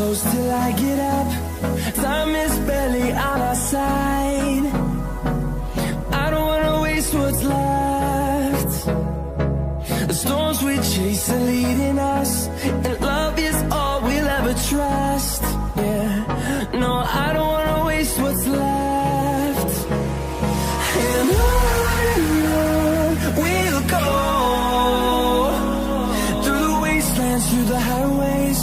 close till I get up. Time is barely on our side. I don't wanna waste what's left. The storms we chase are leading us, and love is all we'll ever trust. Yeah, no, I don't wanna waste what's left. And on we'll go, through the wastelands, through the highways,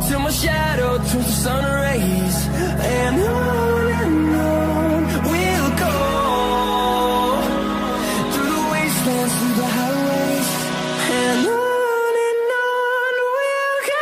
till my shadow turns to sun rays. And on we'll go, through the wastelands, through the highways, and on we'll go.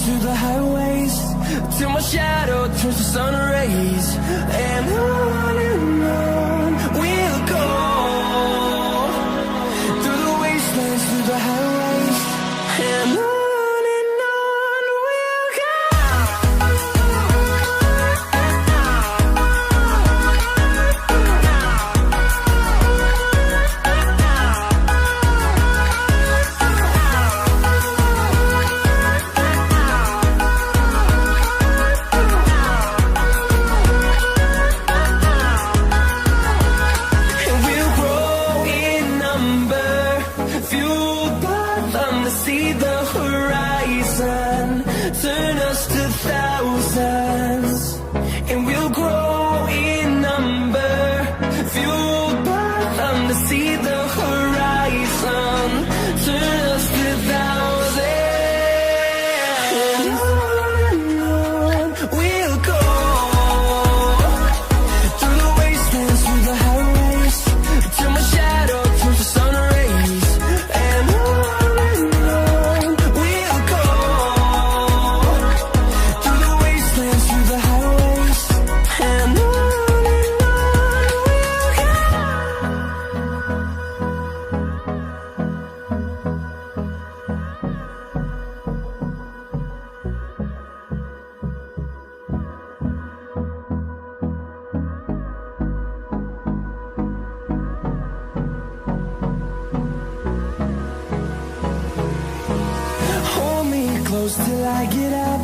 Through the highways, till my shadow turns to sun rays. And on we'll go, through the wastelands, through the highways, and on we'll go. See the horizon, turn us to thousands, and we'll grow in number, fueled by them. To see the horizon, turn us to thousands, and on we'll go, through the wastelands, through the highways, till my shadow turns to sun rays. And close till I get up.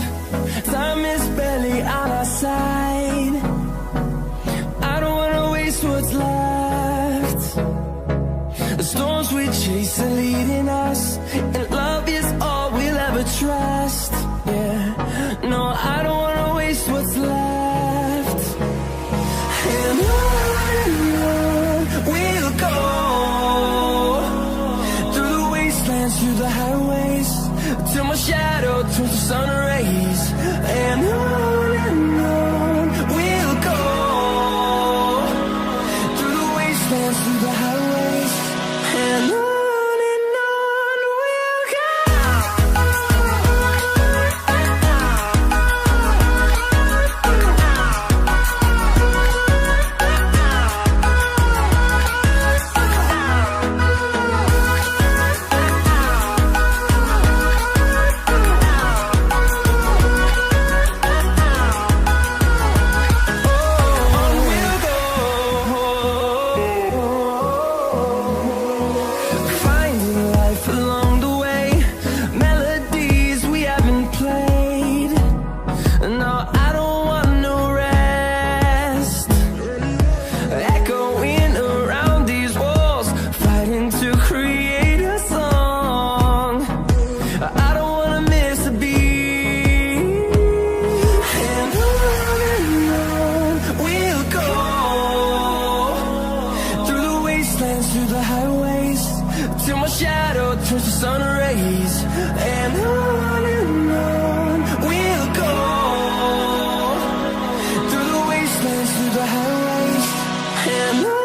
Time is barely on our side. I don't wanna waste what's left. The storms we chase are leading us, and love is all we'll ever trust. Yeah, no, I don't wanna waste what's left. And on we'll go, through the wastelands, through the highways, till my shadow turns to sun rays. And on we'll go, through the wastelands, through the highways, and on we'll go. through the highways, till my shadow turns to sun rays. And on we'll go, through the wastelands, through the highways, and on.